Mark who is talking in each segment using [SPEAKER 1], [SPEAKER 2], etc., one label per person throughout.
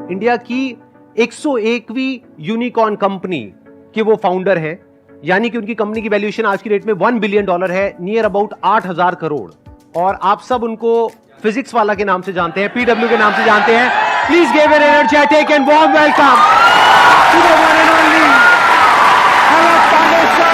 [SPEAKER 1] India की 101वीं unicorn company के वो फाउंडर हैं, यानी कि उनकी कंपनी की वैल्यूएशन आज की डेट में $1 बिलियन है, नियर अबाउट 8,000 करोड़। और आप सब उनको फिजिक्स वाला के नाम से जानते हैं, पीडब्ल्यू के नाम से जानते हैं। Please give an energetic and warm welcome to the one and only Alakh Pandey sir.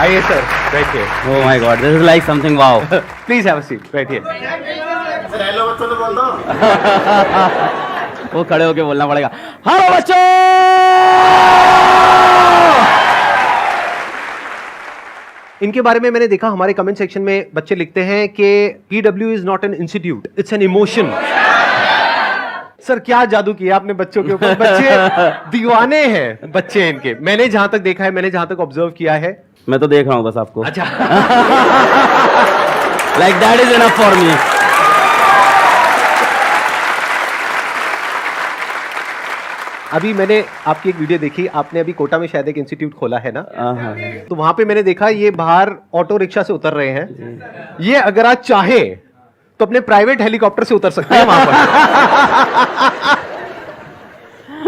[SPEAKER 1] आइए सर, बैठिए।
[SPEAKER 2] Oh my God, this is like something wow.
[SPEAKER 1] Please have a seat, बैठिए।
[SPEAKER 3] हेलो बच्चों तो बोल दो।
[SPEAKER 2] वो खड़े होके बोलना पड़ेगा, हेलो बच्चों।
[SPEAKER 1] इनके बारे में मैंने देखा, हमारे कमेंट सेक्शन में बच्चे लिखते हैं कि PW is not an institute, it's an emotion. Sir क्या जादू किया आपने बच्चों के ऊपर, बच्चे दीवाने हैं बच्चे इनके। मैंने जहां तक देखा है, मैंने जहां तक ऑब्जर्व किया है।
[SPEAKER 2] मैं तो देख रहा हूँ बस आपको।
[SPEAKER 1] अच्छा।
[SPEAKER 2] Like that is enough for me.
[SPEAKER 1] अभी मैंने आपकी एक वीडियो देखी, आपने अभी कोटा में शायद एक इंस्टीट्यूट खोला है ना,
[SPEAKER 2] हाँ।
[SPEAKER 1] तो वहां पे मैंने देखा ये बाहर ऑटो रिक्शा से उतर रहे हैं। ये अगर आप चाहे तो अपने प्राइवेट हेलीकॉप्टर से उतर सकते हैं वहां पर।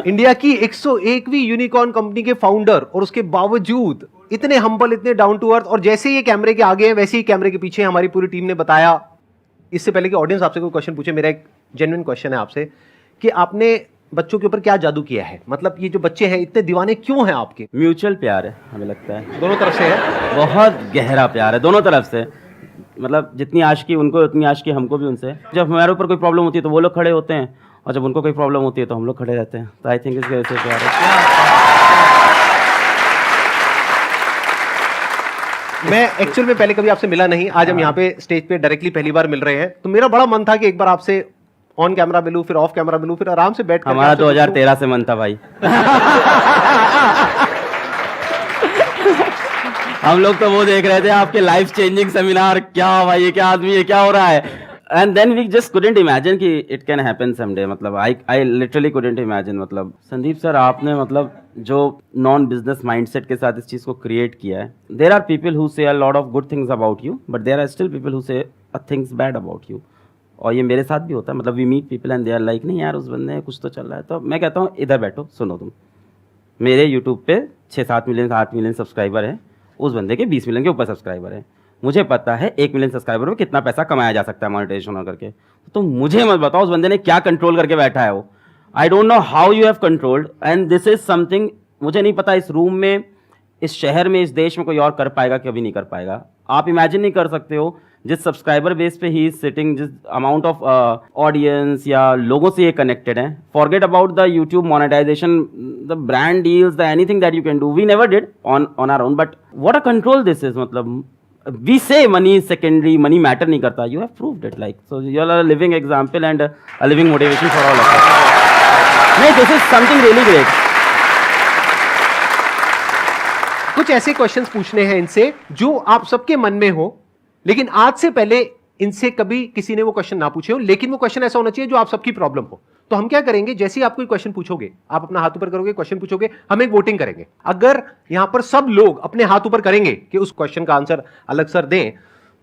[SPEAKER 1] इंडिया की 101वीं यूनिकॉर्न कंपनी के फाउंडर, और उसके बावजूद इतने हम्बल, इतने डाउन टू अर्थ, और जैसे ये कैमरे के आगे हैं वैसे ही कैमरे के पीछे हमारी पूरी टीम ने बताया। इससे पहले कि ऑडियंस आपसे कोई क्वेश्चन पूछे, मेरा एक जेन्युइन क्वेश्चन है आपसे कि आपने बच्चों के ऊपर क्या जादू किया है? मतलब ये जो बच्चे हैं इतने दीवाने क्यों हैं आपके?
[SPEAKER 2] म्यूचुअल प्यार है, हमें लगता है
[SPEAKER 1] दोनों तरफ से है,
[SPEAKER 2] बहुत गहरा प्यार है दोनों तरफ से। मतलब जितनी आशिकी उनको, उतनी आशिकी हमको भी उनसे। जब हमारे ऊपर कोई प्रॉब्लम होती है तो वो लोग खड़े होते हैं, और जब उनको कोई प्रॉब्लम होती है तो हम लोग खड़े रहते हैं। तो आई थिंक इसके वजह से प्यार है।
[SPEAKER 1] मैं एक्चुअल में पहले कभी आपसे मिला नहीं, आज हम यहाँ पे स्टेज पे डायरेक्टली पहली बार मिल रहे हैं, तो मेरा बड़ा मन था कि एक बार आपसे ऑन कैमरा मिलूं, फिर ऑफ कैमरा मिलूं, फिर आराम से बैठ कर।
[SPEAKER 2] हमारा 2013 से मन था भाई। हम लोग तो वो देख रहे थे आपके लाइफ चेंजिंग सेमिनार, क्या भाई ये क्या आदमी है, क्या हो रहा है। And then we just couldn't imagine कि इट कैन हैपन समडे। मतलब आई लिटरली कुडंट इमेजिन। मतलब संदीप सर, आपने मतलब जो नॉन बिजनेस माइंडसेट के साथ इस चीज को क्रिएट किया है। There are people who say a lot of good things about you, but there are still people who say things bad about you. और ये मेरे साथ भी होता है। मतलब we meet people and they are like, नहीं यार उस बंदे कुछ तो चल रहा है। तो मैं कहता हूँ इधर बैठो, सुनो तुम। मेरे यूट्यूब पे 6-7 मिलियन 8 मिलियन सब्सक्राइबर हैं, उस बंदे के 20 मिलियन के ऊपर सब्सक्राइबर हैं। मुझे पता है 1 मिलियन सब्सक्राइबर में कितना पैसा कमाया जा सकता है मोनेटाइजेशन करके। तो मुझे मत बताओ उस बंदे ने क्या कंट्रोल करके बैठा है वो। I don't know how you have controlled, and this is something मुझे नहीं पता इस रूम में, इस शहर में, इस देश में कोई और कर पाएगा, कभी नहीं कर पाएगा। आप इमेजिन नहीं कर सकते हो जिस सब्सक्राइबर बेस पे ही इज सिटिंग, जिस अमाउंट ऑफ ऑडियंस या लोगों से ये कनेक्टेड है। Forget about the YouTube monetization, the brand deals, the anything that you can do, we never did on our own, but what a control this is. मतलब we say money secondary, money matter नहीं करता। You have proved it, like so you are a living example and a living motivation for all of us. नहीं, this is something really great.
[SPEAKER 1] कुछ ऐसे questions पूछने हैं इनसे जो आप सबके मन में हो, लेकिन आज से पहले इनसे कभी किसी ने वो क्वेश्चन ना पूछे हो, लेकिन वो क्वेश्चन ऐसा होना चाहिए जो आप सबकी प्रॉब्लम हो। तो हम क्या करेंगे, जैसे ही आप कोई क्वेश्चन पूछोगे, आप अपना हाथ ऊपर करोगे, क्वेश्चन पूछोगे, हम एक वोटिंग करेंगे। अगर यहां पर सब लोग अपने हाथ ऊपर करेंगे कि उस क्वेश्चन का आंसर अलग सर दें,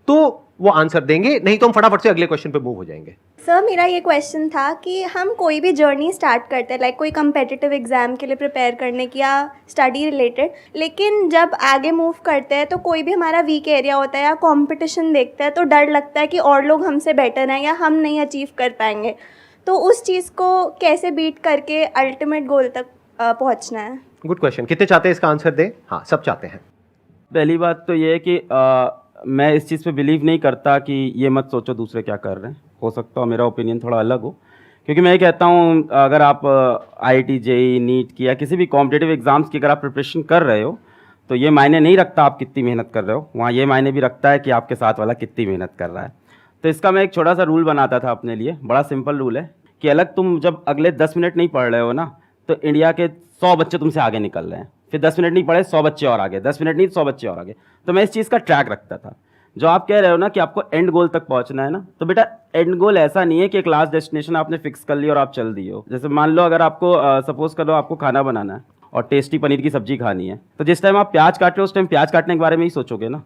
[SPEAKER 1] तो वो आंसर देंगे, नहीं तो हम फटाफट से अगले क्वेश्चन पे मूव हो जाएंगे।
[SPEAKER 4] सर मेरा ये क्वेश्चन था कि हम कोई भी जर्नी स्टार्ट करते हैं, लाइक कोई कम्पिटिटिव एग्ज़ाम के लिए प्रिपेयर करने की या स्टडी रिलेटेड, लेकिन जब आगे मूव करते हैं तो कोई भी हमारा वीक एरिया होता है या कंपटीशन देखते हैं तो डर लगता है कि और लोग हमसे बेटर हैं या हम नहीं अचीव कर पाएंगे। तो उस चीज़ को कैसे बीट करके अल्टीमेट गोल तक पहुंचना है?
[SPEAKER 1] Good question. कितने चाहते हैं इसका आंसर दें? हाँ, सब चाहते हैं।
[SPEAKER 2] पहली बात तो ये है कि मैं इस चीज़ पे बिलीव नहीं करता कि ये मत सोचो दूसरे क्या कर रहे हैं। हो सकता है मेरा ओपिनियन थोड़ा अलग हो, क्योंकि मैं ये कहता हूँ अगर आप IIT JEE नीट की या किसी भी कॉम्पिटिटिव एग्जाम्स की अगर आप प्रिपरेशन कर रहे हो तो ये मायने नहीं रखता आप कितनी मेहनत कर रहे हो, वहाँ ये मायने भी रखता है कि आपके साथ वाला कितनी मेहनत कर रहा है। तो इसका मैं एक छोटा सा रूल बनाता था अपने लिए, बड़ा सिंपल रूल है कि अलग तुम जब अगले 10 मिनट नहीं पढ़ रहे हो ना, तो इंडिया के 100 बच्चे तुमसे आगे निकल रहे हैं, फिर 10 मिनट नहीं पढ़े 100 बच्चे और आगे, 10 मिनट नहीं 100 बच्चे और आगे। तो मैं इस चीज़ का ट्रैक रखता था। जो आप कह रहे हो ना कि आपको एंड गोल तक पहुंचना है ना, तो बेटा एंड गोल ऐसा नहीं है कि एक लास्ट डेस्टिनेशन आपने फिक्स कर ली और आप चल दिए हो। जैसे मान लो अगर आपको सपोज करो आपको खाना बनाना है और टेस्टी पनीर की सब्जी खानी है, तो जिस टाइम आप प्याज काट रहे हो उस टाइम प्याज काटने के बारे में ही सोचोगे ना,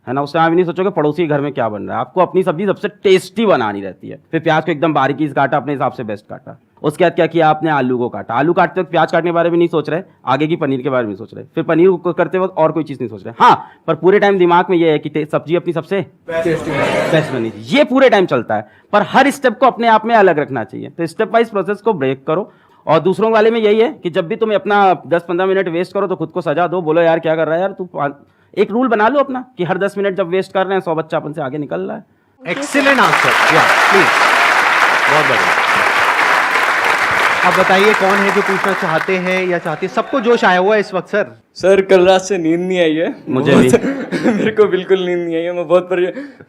[SPEAKER 2] है ना। उस टाइम आप नहीं सोचोगे पड़ोसी के घर में क्या बन रहा है। आपको अपनी सब्जी सबसे टेस्टी बनानी रहती है। फिर प्याज को एकदम बारीकी से काटा, अपने हिसाब से बेस्ट काटा। उसके बाद क्या किया आपने, आलू को काटा। आलू काटते वक्त प्याज काटने के बारे में नहीं सोच रहे, आगे की पनीर के बारे में सोच रहे। फिर पनीर को करते वक्त और कोई चीज़ नहीं सोच रहे। हाँ, पर पूरे टाइम दिमाग में ये है कि सब्जी अपनी सबसे बेस्ट बनी थी। ये पूरे टाइम चलता है, पर हर स्टेप को अपने आप में अलग रखना चाहिए। तो स्टेप वाइज प्रोसेस को ब्रेक करो। और दूसरों वाले में यही है कि जब भी तुम अपना 10-15 मिनट वेस्ट करो तो खुद को सजा दो, बोलो यार क्या कर रहा है यार तू। एक रूल बना लो अपना कि हर 10 मिनट जब वेस्ट कर रहे हैं 100 बच्चा अपन से आगे निकल रहा है।
[SPEAKER 1] एक्सीलेंट आंसर, या प्लीज, बहुत बढ़िया। अब बताइए कौन है जो पूछना चाहते हैं या चाहती है? सबको जोश आया हुआ है इस वक्त सर।
[SPEAKER 5] सर कल रात से नींद नहीं आई है
[SPEAKER 2] मुझे भी।
[SPEAKER 5] मेरे को बिल्कुल नींद नहीं आई है। मैं बहुत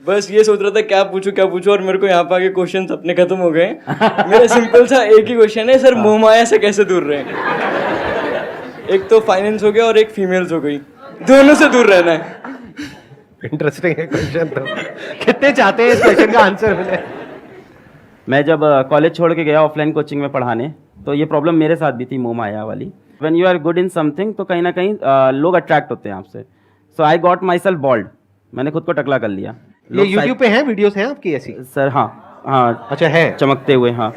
[SPEAKER 5] बस ये सोच रहा था क्या पूछूं, और मेरे को यहाँ पे आके क्वेश्चंस अपने खत्म हो गए। मेरा सिंपल सा एक ही क्वेश्चन है सर, मोहमाया से कैसे दूर रहें? एक तो फाइनेंस हो गया और एक फीमेल्स हो गई, दोनों से दूर रहना है।
[SPEAKER 1] इंटरेस्टिंग है क्वेश्चन। तो कितने चाहते हैं इस क्वेश्चन का आंसर मिले?
[SPEAKER 2] मैं जब कॉलेज छोड़ के गया ऑफलाइन कोचिंग में पढ़ाने, तो ये प्रॉब्लम मेरे साथ भी थी, मोह माया वाली। When you are good in something तो कहीं ना कहीं लोग अट्रैक्ट होते हैं आपसे। So I got myself bold, मैंने खुद को टकला कर लिया।
[SPEAKER 1] ये यूट्यूब पे हैं, वीडियोस हैं आपकी ऐसी?
[SPEAKER 2] सर हाँ
[SPEAKER 1] अच्छा है,
[SPEAKER 2] चमकते हुए, हाँ।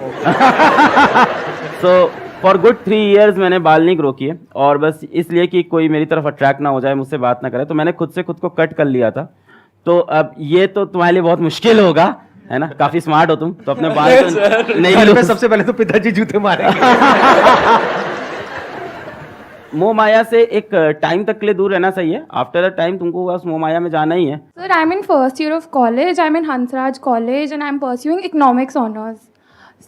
[SPEAKER 2] सो फॉर गुड 3 years मैंने बाल नहीं ग्रो किए, और बस इसलिए कि कोई मेरी तरफ अट्रैक्ट ना हो जाए, मुझसे बात ना करे, तो मैंने खुद से खुद को कट कर लिया था। तो अब ये तो तुम्हारे लिए बहुत मुश्किल होगा, है ना। काफी स्मार्ट हो तुम, तो अपने बाल तो नहीं
[SPEAKER 1] घर
[SPEAKER 2] लो।
[SPEAKER 1] पे सबसे पहले तो पिताजी जूते मारेंगे।
[SPEAKER 2] मोह माया से एक टाइम तक के लिए दूर रहना सही है। आफ्टर अ टाइम तुमको बस मोह माया में जाना ही है।
[SPEAKER 6] Sir, I'm in first year of college. I'm in Hansraj College and I'm pursuing economics honors.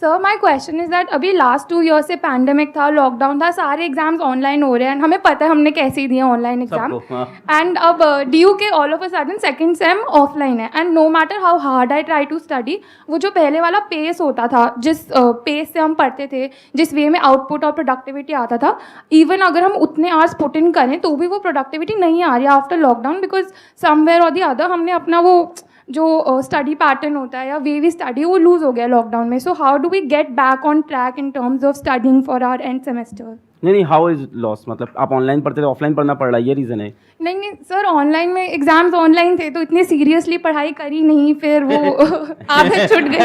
[SPEAKER 6] Sir, my question is that अभी last 2 years से पैंडेमिक था, लॉकडाउन था, सारे एग्जाम्स ऑनलाइन हो रहे हैं। हमें पता है हमने कैसे दिए ऑनलाइन एग्जाम।
[SPEAKER 2] सबको, हाँ।
[SPEAKER 6] एंड अब ड्यू के all of a sudden second same offline है। And no matter how hard I try to study, वो जो पहले वाला पेस होता था, जिस पेस से हम पढ़ते थे, जिस वे में आउटपुट और प्रोडक्टिविटी आता था, इवन अगर हम उतने आवर्स पुट इन करें तो भी वो प्रोडक्टिविटी नहीं आ रही है after lockdown. Because somewhere or the other हमने अपना वो जो स्टडी पैटर्न होता है या वे वी स्टडी वो लूज हो गया लॉकडाउन में। So how do we get back on track in terms of studying for our end semester?
[SPEAKER 2] नहीं, हाउ इज लॉस? मतलब आप ऑनलाइन पढ़ते थे, ऑफलाइन पढ़ना पड़ रहा है, ये रीजन है?
[SPEAKER 6] नहीं सर, ऑनलाइन में एग्जाम्स ऑनलाइन थे तो इतनी सीरियसली पढ़ाई करी नहीं, फिर वो आदत छूट गई।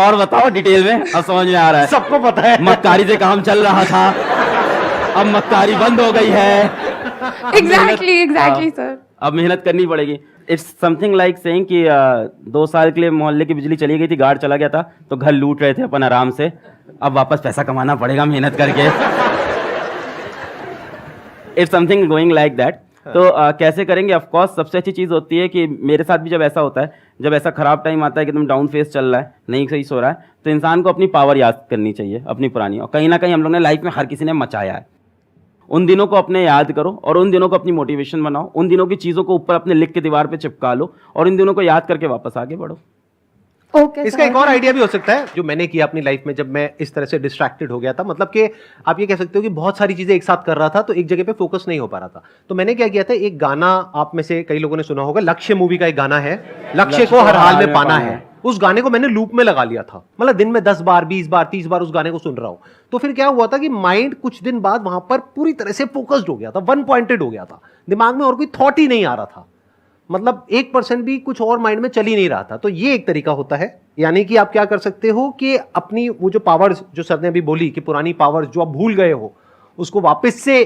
[SPEAKER 2] और बताओ डिटेल में, अब समझ में आ रहा है।
[SPEAKER 1] सबको पता है
[SPEAKER 2] मक्कारी से काम चल रहा था, अब मक्कारी बंद हो गई है।
[SPEAKER 6] Exactly sir.
[SPEAKER 2] अब मेहनत करनी पड़ेगी। इट्स समथिंग लाइक सेइंग कि 2 साल के लिए मोहल्ले की बिजली चली गई थी, गार्ड चला गया था, तो घर लूट रहे थे अपन आराम से। अब वापस पैसा कमाना पड़ेगा मेहनत करके। It's something going like that. तो कैसे करेंगे? ऑफ कोर्स सबसे अच्छी चीज़ होती है कि मेरे साथ भी जब ऐसा होता है, जब ऐसा खराब टाइम आता है कि एकदम डाउन फेस चल रहा है, नहीं सही सो रहा है, तो इंसान को अपनी पावर याद करनी चाहिए, अपनी पुरानी। और कहीं ना कहीं हम लोग ने लाइफ में हर किसी ने मचाया है, उन दिनों को अपने याद करो और उन दिनों को अपनी मोटिवेशन बनाओ। उन दिनों की चीज़ों को ऊपर अपने लिख के दीवार पे चिपका लो और इन दिनों को याद करके वापस आगे बढ़ो।
[SPEAKER 1] इसका एक और आइडिया भी हो सकता है जो मैंने किया अपनी लाइफ में, जब मैं इस तरह से डिस्ट्रैक्टेड हो गया था। मतलब कि आप ये कह सकते हो कि बहुत सारी चीजें एक साथ कर रहा था तो एक जगह पे फोकस नहीं हो पा रहा था। तो मैंने क्या किया था, एक गाना आप में से कई लोगों ने सुना होगा, लक्ष्य मूवी का एक गाना है, लक्ष्य को हर हाल में पाना है। उस गाने को मैंने लूप में लगा लिया था, मतलब दिन में 10 बार 20 बार 30 बार उस गाने को सुन रहा हूं। तो फिर क्या हुआ था कि माइंड कुछ दिन बाद वहां पर पूरी तरह से फोकस्ड हो गया था, वन पॉइंटेड हो गया था, दिमाग में और कोई थॉट ही नहीं आ रहा था, मतलब 1% भी कुछ और माइंड में चल ही नहीं रहा था। तो ये एक तरीका होता है। यानी कि आप क्या कर सकते हो कि अपनी वो जो पावर्स जो सर ने अभी बोली कि पुरानी पावर्स जो आप भूल गए हो उसको वापस से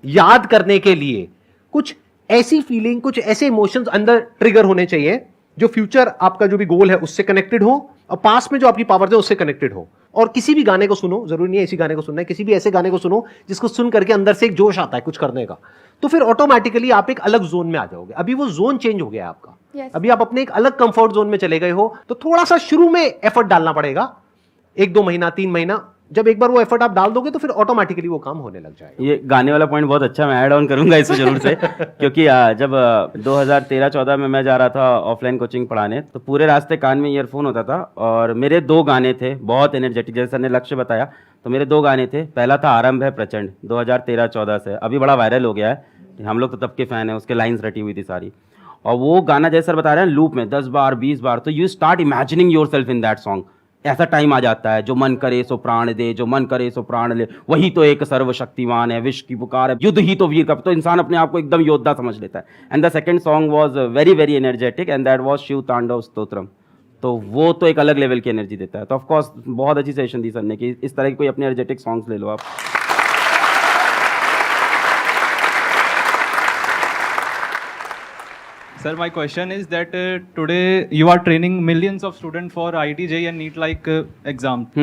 [SPEAKER 1] याद करने के लिए कुछ ऐसी फीलिंग, कुछ ऐसे इमोशंस अंदर ट्रिगर होने चाहिए जो फ्यूचर आपका जो भी गोल है उससे कनेक्टेड हो और पास्ट में जो आपकी पावर्स है उससे कनेक्टेड हो। और किसी भी गाने को सुनो, जरूरी नहीं है इसी गाने को सुनना है, किसी भी ऐसे गाने को सुनो जिसको सुन करके अंदर से एक जोश आता है कुछ करने का, तो फिर ऑटोमेटिकली आप एक अलग जोन में आ जाओगे। अभी वो जोन चेंज हो गया है आपका। अभी आप अपने एक अलग कंफर्ट जोन में चले गए हो, तो थोड़ा सा शुरू में एफर्ट डालना पड़ेगा, 1-2 महीना 3 महीना। जब एक बार वो एफर्ट आप डाल दोगे तो फिर ऑटोमेटिकली वो काम होने लग जाएगा।
[SPEAKER 2] ये गाने वाला पॉइंट बहुत अच्छा, मैं ऐड ऑन करूंगा इसको जरूर से। क्योंकि जब 2013-14 में मैं जा रहा था ऑफलाइन कोचिंग पढ़ाने, तो पूरे रास्ते कान में ईयरफोन होता था और मेरे 2 गाने थे बहुत एनर्जेटिक, जैसे सर ने लक्ष्य बताया, तो मेरे 2 गाने थे। पहला था आरंभ है प्रचंड, 2013-14 से, अभी बड़ा वायरल हो गया है, हम लोग तो तब के फैन हैं, उसके लाइन्स रटी हुई थी सारी। और वो गाना जैसे सर बता रहे हैं लूप में 10 बार 20 बार, तो you start imagining your self in that song. ऐसा टाइम आ जाता है, जो मन करे सो प्राण दे, जो मन करे सो प्राण ले, वही तो एक सर्वशक्तिमान है, विश्व की पुकार है, युद्ध ही तो वीर का, तो इंसान अपने आप को एकदम योद्धा समझ लेता है। And the second song was very very energetic and that was Shiv Tandav Stotram. तो वो तो एक अलग लेवल की एनर्जी देता है। तो ऑफ कोर्स बहुत अच्छी सेशन दी सर ने कि इस तरह की कोई अपने एनर्जेटिक सॉन्ग्स ले लो आप।
[SPEAKER 7] Sir, my question is that today you are training millions of students for IIT JEE and NEET like exams.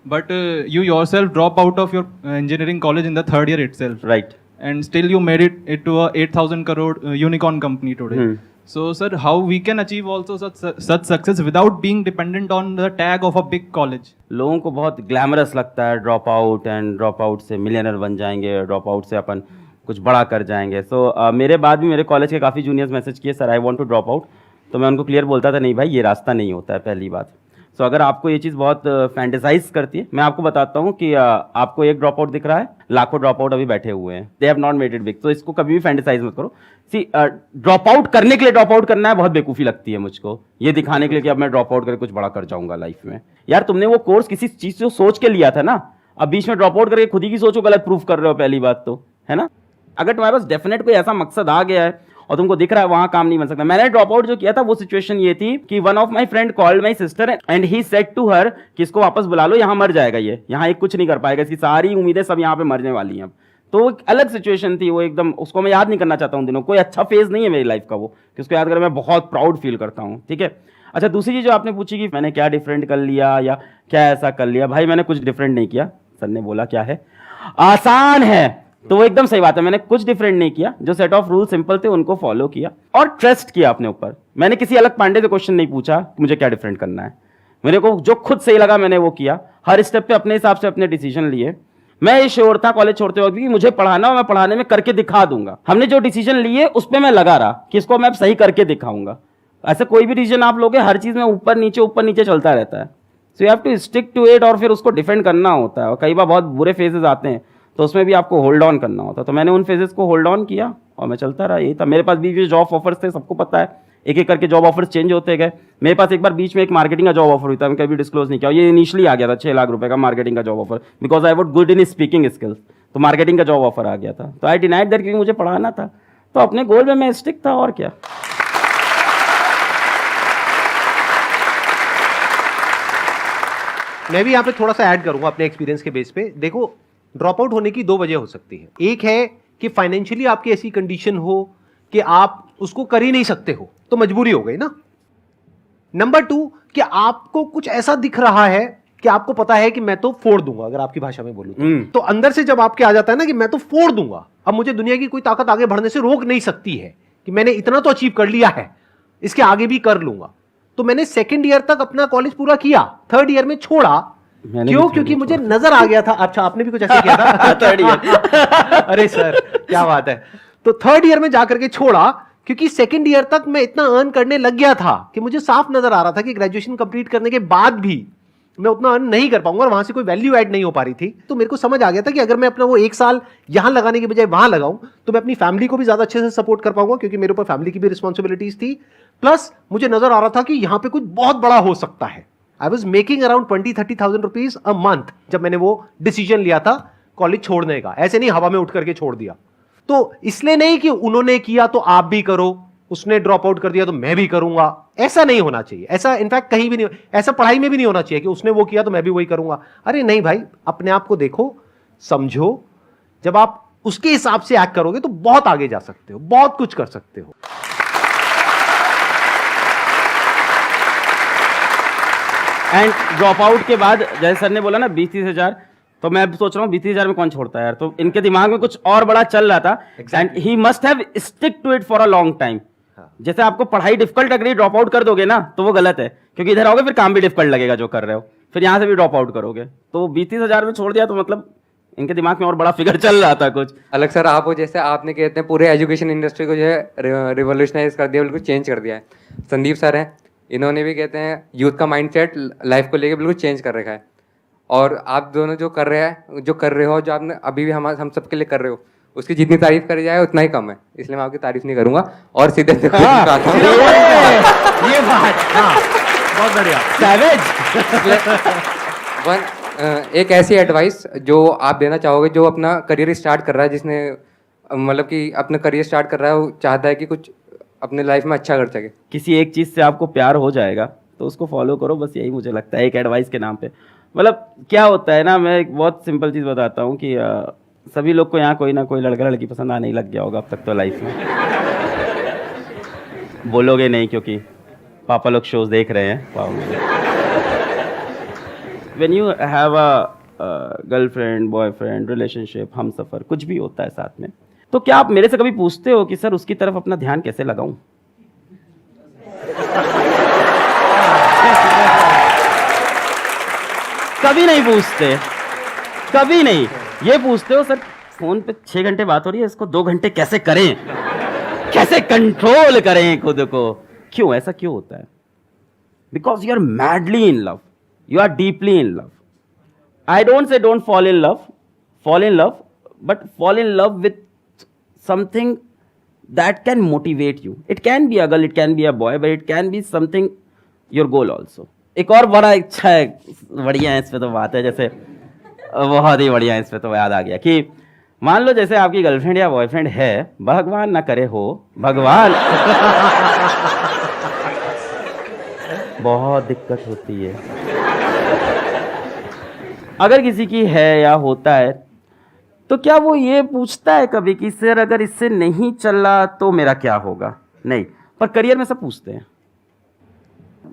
[SPEAKER 7] But you yourself drop out of your engineering college in the third year itself.
[SPEAKER 2] Right.
[SPEAKER 7] And still you made it to a 8,000 crore unicorn company today. So, sir, how we can achieve also such success without being dependent on the tag of a big college?
[SPEAKER 2] लोगों को बहुत glamorous लगता है drop out, and drop out से millionaire बन जाएंगे, drop out से अपन कुछ बड़ा कर जाएंगे। सो मेरे बाद भी मेरे कॉलेज के काफ़ी जूनियर्स मैसेज किए, sir I want to drop out. तो मैं उनको क्लियर बोलता था नहीं भाई, ये रास्ता नहीं होता है पहली बात। सो अगर आपको ये चीज़ बहुत फैंटेसाइज करती है, मैं आपको बताता हूँ कि आपको एक ड्रॉप आउट दिख रहा है, लाखों ड्रॉप आउट अभी बैठे हुए हैं, they have not made it big. तो इसको कभी भी फैंटेसाइज मत करो। सी ड्रॉप आउट करने के लिए ड्रॉप आउट करना है, बहुत बेवकूफ़ी लगती है मुझको, ये दिखाने के लिए कि अब मैं ड्रॉप आउट करके कुछ बड़ा कर जाऊंगा लाइफ में। यार तुमने वो कोर्स किसी चीज़ से सोच के लिया था ना, अब बीच में ड्रॉप आउट करके खुद ही की सोच को गलत प्रूफ कर रहे हो, पहली बात तो, है ना। अगर तुम्हारे पास डेफिनेट कोई ऐसा मकसद आ गया है और तुमको दिख रहा है वहां काम नहीं बन सकता। मैंने ड्रॉप आउट जो किया था वो सिचुएशन ये थी कि one of my friend called my sister and he said to her कि इसको वापस बुला लो, यहाँ मर जाएगा ये, यहाँ एक कुछ नहीं कर पाएगा, इसकी सारी उम्मीदें सब यहाँ पे मरने वाली हैं। अब तो एक अलग सिचुएशन थी वो, एकदम उसको मैं याद नहीं करना चाहता हूँ दिनों। कोई अच्छा फेज नहीं है मेरी लाइफ का वो कि उसको याद कर मैं बहुत प्राउड फील करता हूँ। ठीक है। अच्छा, दूसरी चीज़ जो आपने पूछी कि मैंने क्या डिफरेंट कर लिया या क्या ऐसा कर लिया, भाई मैंने कुछ डिफरेंट नहीं किया। सर ने बोला क्या है आसान है, तो वो एकदम सही बात है, मैंने कुछ डिफरेंट नहीं किया। जो सेट ऑफ रूल सिंपल थे उनको फॉलो किया और ट्रस्ट किया अपने ऊपर। मैंने किसी अलग पांडे से क्वेश्चन नहीं पूछा कि मुझे क्या डिफरेंट करना है, मेरे को जो खुद सही लगा मैंने वो किया। हर स्टेप पे अपने हिसाब से अपने डिसीजन लिए। मैं ये श्योर था कॉलेज छोड़ते वक्त कि मुझे पढ़ाना और मैं पढ़ाने में करके दिखा दूंगा। हमने जो डिसीजन लिए उस पर मैं लगा रहा कि इसको मैं सही करके दिखाऊंगा। ऐसा कोई भी डिसीजन आप लोगे, हर चीज में ऊपर नीचे चलता रहता है। So you have to stick to it और फिर उसको डिफेंड करना होता है। और कई बार बहुत बुरे फेजेस आते हैं तो उसमें भी आपको होल्ड ऑन करना होता है। तो मैंने उन फेजेस को होल्ड ऑन किया और मैं चलता रहा। यही था। मेरे पास भी जॉब ऑफर्स थे, सबको पता है, एक एक करके जॉब ऑफर्स चेंज होते गए। मेरे पास एक बार बीच में एक मार्केटिंग का जॉब ऑफर हुआ था, मैं कभी डिस्क्लोज नहीं किया। ये इनिशियली आ गया था 6 लाख रुपए का मार्केटिंग का job offer, because I was good in speaking skills. तो मार्केटिंग का जॉब ऑफर आ गया था, तो आई डिनाइड दैट क्योंकि मुझे पढ़ाना था। तो अपने गोल में मैं स्टिक था और क्या।
[SPEAKER 1] मैं भी यहाँ पे थोड़ा सा ऐड करूंगा अपने एक्सपीरियंस के बेस पे। देखो, ड्रॉप आउट होने की 2 वजह हो सकती है। एक है कि फाइनेंशियली आपकी ऐसी कंडीशन हो कि आप उसको कर ही नहीं सकते हो, तो मजबूरी हो गई ना। नंबर 2 कि आपको कुछ ऐसा दिख रहा है कि आपको पता है कि मैं तो फोड़ दूंगा, अगर आपकी भाषा में बोलूं तो अंदर से जब आपके आ जाता है ना कि मैं तो फोड़ दूंगा, अब मुझे दुनिया की कोई ताकत आगे बढ़ने से रोक नहीं सकती है, कि मैंने इतना तो अचीव कर लिया है, इसके आगे भी कर लूंगा। तो मैंने 2nd ईयर तक अपना कॉलेज पूरा किया, 3rd ईयर में छोड़ा। क्यों? क्योंकि मुझे नजर आ गया था। अच्छा, आपने भी कुछ ऐसे किया था?
[SPEAKER 2] 3rd ईयर
[SPEAKER 1] अरे सर क्या बात है। तो 3rd ईयर में जाकर के छोड़ा क्योंकि 2nd ईयर तक मैं इतना अर्न करने लग गया था कि मुझे साफ नजर आ रहा था कि ग्रेजुएशन कंप्लीट करने के बाद भी मैं उतना अर्न नहीं कर पाऊंगा और वहां से कोई वैल्यू ऐड नहीं हो पा रही थी। तो मेरे को समझ आ गया था कि अगर मैं अपना वो 1 साल यहां लगाने की बजाय वहां लगाऊं तो मैं अपनी फैमिली को भी ज्यादा अच्छे से सपोर्ट कर पाऊंगा, क्योंकि मेरे ऊपर फैमिली की भी रिस्पॉन्सिबिलिटीज थी। प्लस मुझे नजर आ रहा था कि यहां पे कुछ बहुत बड़ा हो सकता है। I was making around 20-30,000 rupees a month जब मैंने वो डिसीजन लिया था कॉलेज छोड़ने का। ऐसे नहीं हवा में उठ करके छोड़ दिया। तो इसलिए नहीं कि उन्होंने किया तो आप भी करो, उसने ड्रॉप आउट कर दिया तो मैं भी करूंगा, ऐसा नहीं होना चाहिए। ऐसा इनफैक्ट कहीं भी नहीं, ऐसा पढ़ाई में भी नहीं होना चाहिए कि उसने वो किया तो मैं भी वही करूंगा। अरे नहीं भाई, अपने आप को देखो, समझो। जब आप उसके हिसाब से एक्ट करोगे तो बहुत आगे जा सकते हो, बहुत कुछ कर सकते हो।
[SPEAKER 2] एंड ड्रॉप आउट के बाद जैसे सर ने बोला ना 20-30 हजार, तो मैं सोच रहा हूँ 20-30 हजार में कौन छोड़ता है यार। तो इनके दिमाग में कुछ और बड़ा चल रहा था and he must have stick to it for a long time. जैसे आपको पढ़ाई डिफिकल्ट लग रही है, ड्रॉप आउट कर दोगे ना तो वो गलत है, क्योंकि इधर आओगे फिर काम भी डिफिकल्ट लगेगा जो कर रहे हो, फिर यहाँ से भी ड्रॉप आउट करोगे। तो 20-30 हजार में छोड़ दिया तो मतलब इनके दिमाग में और बड़ा फिगर चल रहा था कुछ
[SPEAKER 8] अलग। सर आप जैसे आपने कहते हैं पूरे एजुकेशन इंडस्ट्री को जो है रिवोल्यूशनाइज कर दिया, बिल्कुल चेंज कर दिया है। संदीप सर हैं, इन्होंने भी कहते हैं यूथ का माइंडसेट लाइफ को लेके बिल्कुल चेंज कर रखा है। और आप दोनों जो कर रहे हो, जो आपने अभी भी हम सबके लिए कर रहे हो, उसकी जितनी तारीफ करी जाए उतना ही कम है, इसलिए मैं आपकी तारीफ नहीं करूंगा और सीधे
[SPEAKER 1] ये बात, हाँ, बहुत बढ़िया।
[SPEAKER 2] सैवेज।
[SPEAKER 8] एक ऐसी एडवाइस जो आप देना चाहोगे जो अपना करियर स्टार्ट कर रहा है, जिसने मतलब कि अपना करियर स्टार्ट कर रहा है, वो चाहता है कि कुछ अपने लाइफ में अच्छा कर सके।
[SPEAKER 2] किसी एक चीज़ से आपको प्यार हो जाएगा तो उसको फॉलो करो, बस यही मुझे लगता है एक एडवाइस के नाम पे। मतलब क्या होता है ना, मैं एक बहुत सिंपल चीज़ बताता हूँ कि सभी लोग को यहाँ कोई ना कोई लड़का लड़की पसंद आने ही लग गया होगा अब तक तो लाइफ में। बोलोगे नहीं क्योंकि पापा लोग शोज देख रहे हैं। When you have a girlfriend, boyfriend, relationship, हम सफ़र, कुछ भी होता है साथ में, तो क्या आप मेरे से कभी पूछते हो कि सर उसकी तरफ अपना ध्यान कैसे लगाऊं? कभी नहीं पूछते, कभी नहीं। ये पूछते हो सर फोन पे 6 घंटे बात हो रही है, इसको 2 घंटे कैसे करें, कैसे कंट्रोल करें खुद को? क्यों ऐसा क्यों होता है? Because you are madly in love, you are deeply in love. I don't say don't fall in love, but fall in love with something that can motivate you. It can be a girl, it can be a boy, but it can be something your goal also. एक और बड़ा अच्छा है, बढ़िया है इस पे तो बात है, जैसे बहुत ही बढ़िया है इस पे तो याद आ गया कि मान लो जैसे आपकी गर्लफ्रेंड या बॉयफ्रेंड है, भगवान ना करे हो, भगवान बहुत दिक्कत होती है अगर किसी की है या होता है, तो क्या वो ये पूछता है कभी कि सर अगर इससे नहीं चला तो मेरा क्या होगा? नहीं, पर करियर में सब पूछते हैं।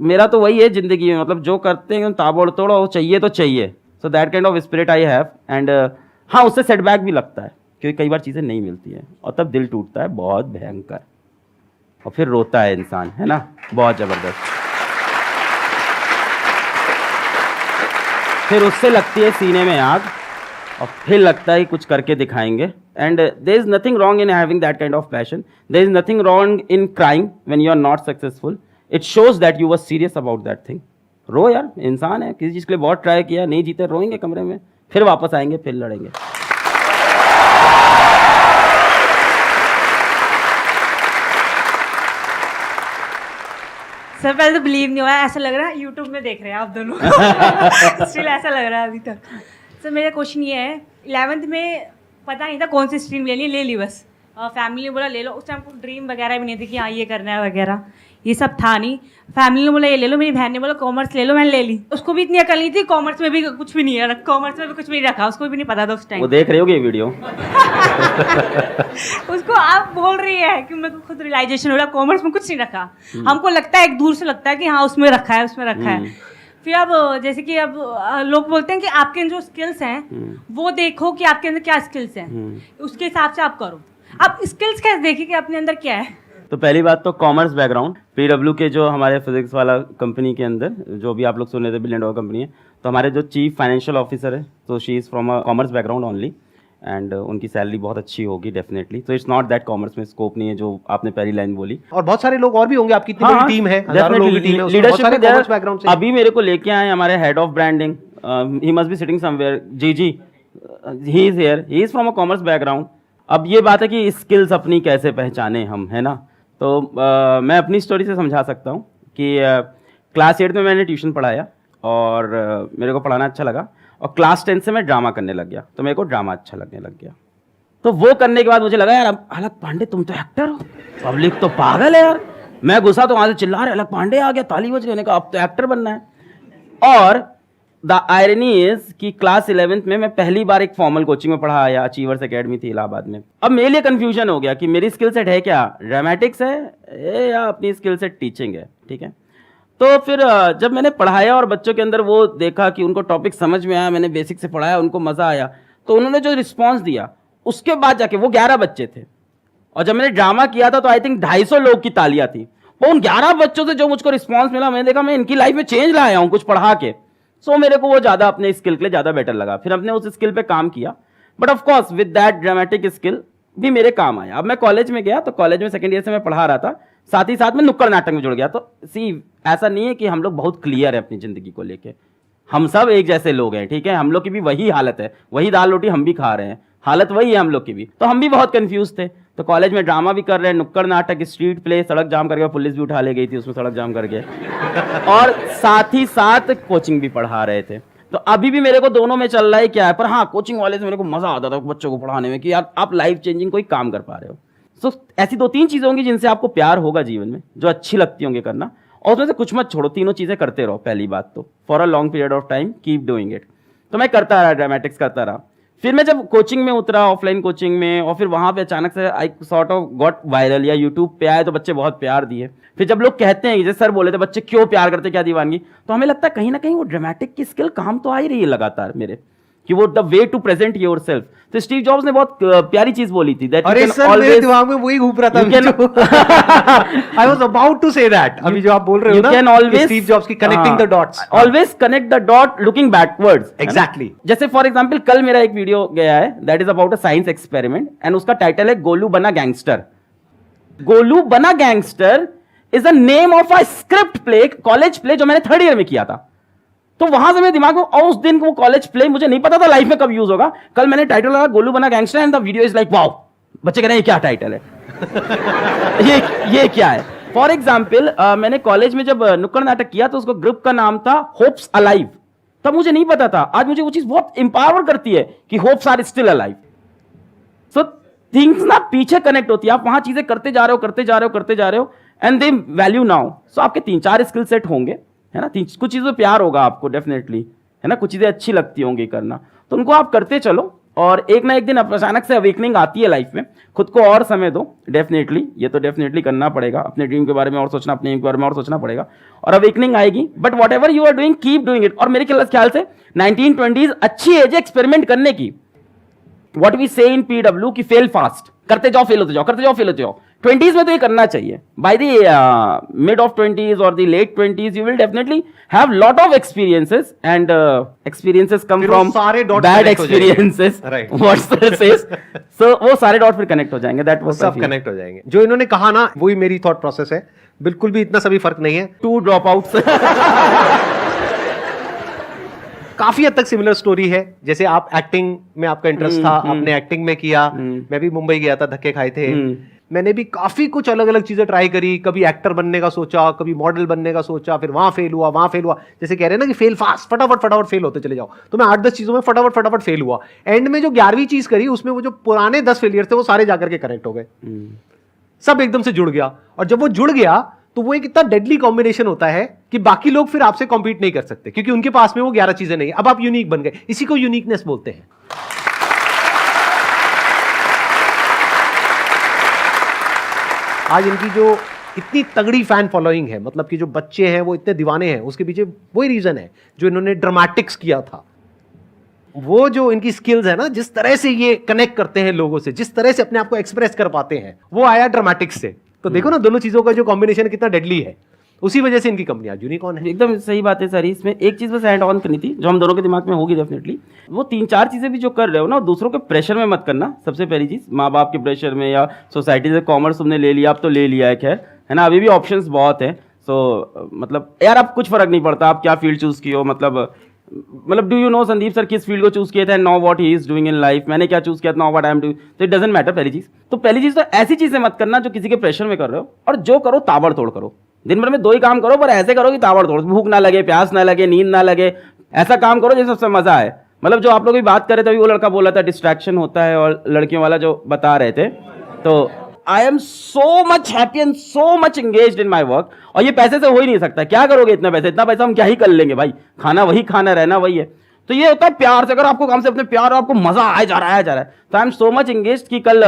[SPEAKER 2] मेरा तो वही है जिंदगी में, मतलब जो करते हैं ताबड़तोड़ वो चाहिए तो चाहिए। So that kind of spirit I have. And हाँ, उससे सेटबैक भी लगता है क्योंकि कई बार चीज़ें नहीं मिलती हैं और तब दिल टूटता है बहुत भयंकर, और फिर रोता है इंसान, है ना, बहुत ज़बरदस्त। फिर उससे लगती है सीने में आग और फिर लगता है कुछ करके दिखाएंगे। And there is nothing wrong in having that kind of passion, there is nothing wrong in crying when you are not successful. It shows that you were serious about that thing. रो यार, इंसान है, किसी चीज़ के लिए बहुत try किया, नहीं जीते, रोएंगे कमरे में, फिर वापस आएंगे, फिर लड़ेंगे।
[SPEAKER 9] सर पहले तो बिलीव नहीं हुआ, ऐसा लग रहा है यूट्यूब में देख रहे हैं आप दोनों। स्टिल ऐसा लग रहा है अभी तक। सर मेरा क्वेश्चन ये है, 11th में पता नहीं था कौन सी स्ट्रीम लेनी है, ले ली बस। फैमिली ने बोला ले लो, उस टाइम को ड्रीम वगैरह भी नहीं थी कि हाँ ये करना है वगैरह, ये सब था नहीं। फैमिली ने बोला ये ले लो, मेरी बहन ने बोला कॉमर्स ले लो, मैंने ले ली। उसको भी इतनी अकल नहीं थी, कॉमर्स में भी कुछ भी नहीं है, कॉमर्स में भी कुछ भी नहीं रखा, उसको भी नहीं पता था उस टाइम।
[SPEAKER 2] वो देख रहे होगे ये वीडियो।
[SPEAKER 9] उसको आप बोल रही है कि मेरे को खुद रियलाइजेशन हो रहा, कॉमर्स में कुछ नहीं रखा। हमको लगता है, एक दूर से लगता है कि हाँ उसमें रखा है, उसमें रखा है। फिर अब जैसे कि अब लोग बोलते हैं कि आपके जो स्किल्स हैं वो देखो कि आपके अंदर क्या स्किल्स हैं, उसके हिसाब से आप करो। आप स्किल्स कैसे देखिए कि अपने अंदर क्या है?
[SPEAKER 2] तो पहली बात तो कॉमर्स बैकग्राउंड, PW के जो हमारे फिजिक्स वाला कंपनी के अंदर जो भी आप लोग सुन रहे थे, बिलियन डॉलर कंपनी है, तो हमारे जो चीफ फाइनेंशियल ऑफिसर है तो she is from a commerce background only, and उनकी सैलरी बहुत अच्छी होगी डेफिनेटली। तो इट्स नॉट दैट कॉमर्स में स्कोप नहीं है जो आपने पहली लाइन बोली।
[SPEAKER 1] और बहुत सारे लोग और भी होंगे, आपकी इतनी बड़ी टीम है, हजारों लोगों की टीम है, उसमें बहुत सारे कॉमर्स बैकग्राउंड से।
[SPEAKER 2] अभी मेरे को लेके आए हमारे head of branding, he must be sitting somewhere, जी he is here, he is from a commerce background. अब ये बात है कि स्किल्स अपनी कैसे पहचाने हम, है ना। तो मैं अपनी स्टोरी से समझा सकता हूँ कि क्लास 8 में मैंने ट्यूशन पढ़ाया और मेरे को पढ़ाना अच्छा लगा, और क्लास 10 से मैं ड्रामा करने लग गया, तो मेरे को ड्रामा अच्छा लगने लग गया। तो वो करने के बाद मुझे लगा यार अलग पांडे तुम तो एक्टर हो, पब्लिक तो पागल है यार। मैं घुसा तो वहाँ से चिल्ला रहे अलग पांडे आ गया, ताली बज गई, का अब तो एक्टर बनना है। और द आयरनी इज कि क्लास 11th में मैं पहली बार एक फॉर्मल कोचिंग में पढ़ा आया, अचीवर्स एकेडमी थी इलाहाबाद में। अब मेरे लिए कंफ्यूजन हो गया कि मेरी स्किल सेट है क्या, ड्रामेटिक्स है या अपनी स्किल सेट टीचिंग है, ठीक है। तो फिर जब मैंने पढ़ाया और बच्चों के अंदर वो देखा कि उनको टॉपिक समझ में आया, मैंने बेसिक से पढ़ाया, उनको मज़ा आया, तो उन्होंने जो रिस्पॉन्स दिया उसके बाद जाके वो 11 बच्चे थे, और जब मैंने ड्रामा किया था तो आई थिंक 250 लोग की तालियां थी। वो उन 11 बच्चों से जो मुझको रिस्पॉन्स मिला, मैंने देखा मैं इनकी लाइफ में चेंज लाया हूँ कुछ पढ़ा के। सो मेरे को वो ज़्यादा अपने स्किल के लिए ज़्यादा बेटर लगा, फिर हमने उस स्किल पे काम किया। But of course with that dramatic skill भी मेरे काम आया। अब मैं कॉलेज में गया तो कॉलेज में सेकंड ईयर से मैं पढ़ा रहा था, साथ ही साथ में नुक्कड़ नाटक में जुड़ गया। तो सी ऐसा नहीं है कि हम लोग बहुत क्लियर है अपनी ज़िंदगी को लेके, हम सब एक जैसे लोग हैं, ठीक है। हम लोग की भी वही हालत है, वही दाल रोटी हम भी खा रहे हैं, हालत वही है हम लोग की भी। तो हम भी बहुत कंफ्यूज थे। तो कॉलेज में ड्रामा भी कर रहे हैं, नुक्कड़ नाटक, स्ट्रीट प्ले, सड़क जाम करके पुलिस भी उठा ले गई थी उसमें सड़क जाम करके और साथ ही साथ कोचिंग भी पढ़ा रहे थे। तो अभी भी मेरे को दोनों में चल रहा है क्या है, पर हाँ कोचिंग वाले से मेरे को मजा आता था बच्चों को पढ़ाने में कि यार आप लाइफ चेंजिंग कोई काम कर पा रहे हो। सो ऐसी 2-3 चीजें होंगी जिनसे आपको प्यार होगा जीवन में, जो अच्छी लगती होंगी करना, और उसमें से कुछ मत छोड़ो, तीनों चीजें करते रहो। पहली बात तो for a long period of time keep doing it. तो मैं करता रहा, ड्रामेटिक्स करता रहा। फिर मैं जब कोचिंग में उतरा, ऑफलाइन कोचिंग में, और फिर वहां पे अचानक से I sort of got viral, या यूट्यूब पे आए तो बच्चे बहुत प्यार दिए। फिर जब लोग कहते हैं, जैसे सर बोले थे बच्चे क्यों प्यार करते, क्या दीवानगी, तो हमें लगता है कहीं ना कहीं वो ड्रामेटिक की स्किल काम तो आ ही रही है लगातार मेरे, कि वो the way to present yourself. तो स्टीव जॉब्स ने बहुत प्यारी चीज बोली थी, दैट
[SPEAKER 1] अरे सर मेरे दिमाग में वही घूम रहा था। I was about to say that, अभी जो आप बोल रहे हो ना, स्टीव जॉब्स की connecting the dots,
[SPEAKER 2] always connect the dot looking backwards.
[SPEAKER 1] Exactly.
[SPEAKER 2] जैसे फॉर एग्जांपल कल मेरा एक वीडियो गया है, that is about a science experiment, and उसका टाइटल है गोलू बना गैंगस्टर। गोलू बना gangster is the name of a script play, college play, जो मैंने 3rd ईयर में किया था। तो वहां से मेरे दिमाग में, और उस दिन वो कॉलेज प्ले मुझे नहीं पता था लाइफ में कब यूज होगा। कल मैंने टाइटल लगा गोलू बना gangster, and the video is like wow, बच्चे कह रहे हैं ये क्या टाइटल है ये क्या है। फॉर एग्जाम्पल मैंने कॉलेज में जब नुक्कड़ नाटक किया तो उसको ग्रुप का नाम था होप्स अलाइव। तब मुझे नहीं पता था, आज मुझे वो चीज बहुत इंपावर करती है कि hopes are still alive. So things ना पीछे कनेक्ट होती है, आप वहां चीजें करते जा रहे हो एंड दे वैल्यू नाउ। सो आपके 3-4 स्किल सेट होंगे, है ना, कुछ चीज़ों प्यार होगा आपको डेफिनेटली, है ना, कुछ चीज़ें अच्छी लगती होंगी करना, तो उनको आप करते चलो, और एक ना एक दिन अचानक से अवेकनिंग आती है लाइफ में। खुद को और समय दो, डेफिनेटली, ये तो डेफिनेटली करना पड़ेगा, अपने ड्रीम के बारे में और सोचना, अपने एम के बारे में और सोचना पड़ेगा, और अवेकनिंग आएगी। But whatever you are doing keep doing it. और मेरे ख्याल से 1920s अच्छी एज है एक्सपेरिमेंट करने की। व्हाट वी से इन PW कि फेल फास्ट, करते जाओ फेल होते जाओ। 20s में तो ये करना चाहिए। By the mid of 20s और the late 20s you will definitely have lot of experiences, and experiences come from bad experiences, what's this. So वो सारे डॉट फिर कनेक्ट हो जाएंगे, दैट वाज
[SPEAKER 1] सब कनेक्ट हो जाएंगे। जो इन्होंने कहा ना, वही मेरी थॉट प्रोसेस है, बिल्कुल भी इतना सभी फर्क नहीं है।
[SPEAKER 2] 2 ड्रॉप आउट्स
[SPEAKER 1] काफी हद तक सिमिलर स्टोरी है। जैसे आप एक्टिंग में आपका इंटरेस्ट था, आपने एक्टिंग में किया, मैं भी मुंबई गया था, धक्के खाए थे, मैंने भी काफी कुछ अलग अलग चीजें ट्राई करी, कभी एक्टर बनने का सोचा, कभी मॉडल बनने का सोचा, फिर वहां फेल हुआ। जैसे कह रहे हैं ना कि फेल फास्ट, फटाफट फेल होते चले जाओ, तो मैं 8-10 चीजों में फटाफट फेल हुआ। एंड में जो 11वीं चीज करी, उसमें वो जो पुराने 10 फेलियर थे वो सारे जाकर के करेक्ट हो गए, सब एकदम से जुड़ गया। और जब वो जुड़ गया तो वो एक इतना डेडली कॉम्बिनेशन होता है कि बाकी लोग फिर आपसे कॉम्पीट नहीं कर सकते, क्योंकि उनके पास में वो 11 चीजें नहीं है। अब आप यूनिक बन गए, इसी को यूनिकनेस बोलते हैं। आज इनकी जो इतनी तगड़ी फैन फॉलोइंग है, मतलब कि जो बच्चे हैं वो इतने दीवाने हैं, उसके पीछे वही रीजन है जो इन्होंने ड्रामेटिक्स किया था। वो जो इनकी स्किल्स है ना, जिस तरह से ये कनेक्ट करते हैं लोगों से, जिस तरह से अपने आप को एक्सप्रेस कर पाते हैं, वो आया ड्रामेटिक्स से। तो देखो ना, दोनों चीजों का जो कॉम्बिनेशन कितना डेडली है, उसी वजह से इनकी कंपनी आज यूनिकॉर्न है।
[SPEAKER 2] एकदम सही बात है सर। इसमें एक चीज बस ऐड ऑन करनी थी, जो हम दोनों के दिमाग में होगी डेफिनेटली, वो 3-4 चीजें भी जो कर रहे हो ना, दूसरों के प्रेशर में मत करना। सबसे पहली चीज, माँ बाप के प्रेशर में या सोसाइटी से कॉमर्स तुमने ले लिया, अब तो ले लिया है, खैर, है ना, अभी भी ऑप्शंस बहुत है। सो मतलब यार अब कुछ फर्क नहीं पड़ता आप क्या फील्ड चूज की हो। मतलब do you know Sandeep sir किस फील्ड को चूज किया था, know what he is doing in life, मैंने क्या चूज किया था, know what I am doing, तो इट डजंट मैटर। पहली चीज तो ऐसी चीजें मत करना जो किसी के प्रेशर में कर रहे हो, और जो करो ताबड़तोड़ करो। दिन भर में 2 ही काम करो, पर ऐसे करो कि ताबड़तोड़, भूख ना लगे, प्यास ना लगे, नींद ना लगे, ऐसा काम करो जिससे सबसे मजा आए। मतलब जो आप लोग भी बात कर रहे थे, वो लड़का बोला था डिस्ट्रैक्शन होता है, और लड़कियों वाला जो बता रहे थे, तो I am so much happy and so much engaged in my work. और ये पैसे से हो ही नहीं सकता, क्या करोगे इतना पैसा हम क्या ही कर लेंगे भाई, खाना वही खाना, रहना वही है। तो ये होता है प्यार से, अगर आपको काम से अपने प्यार और आपको मजा आया जा रहा है तो I am so much engaged कि कल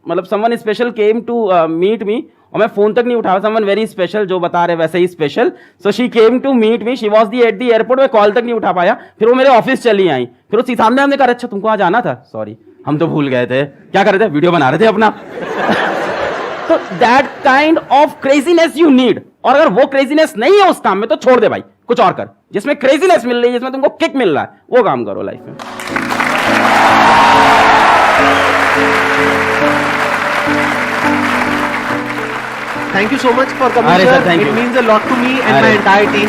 [SPEAKER 2] मतलब someone special came to meet me, और मैं फोन तक नहीं उठाया, समवन वेरी स्पेशल, जो बता रहे वैसे ही special. So she came to meet me, she was at the airport, मैं कॉल तक नहीं उठा पाया, फिर वो मेरे ऑफिस चली आई, फिर उसके सामने हमने कहा अच्छा तुमको आज आना था, सॉरी हम तो भूल गए थे, क्या कर रहे थे, वीडियो बना रहे थे अपना। तो that kind of craziness you need. और अगर वो क्रेजीनेस नहीं है उस काम में तो छोड़ दे भाई, कुछ और कर, जिसमें क्रेजीनेस मिल रही है, जिसमें तुमको किक मिल रहा है, वो काम करो लाइफ में।
[SPEAKER 1] Thank you so much for coming, sir. It means a lot to me and my entire team.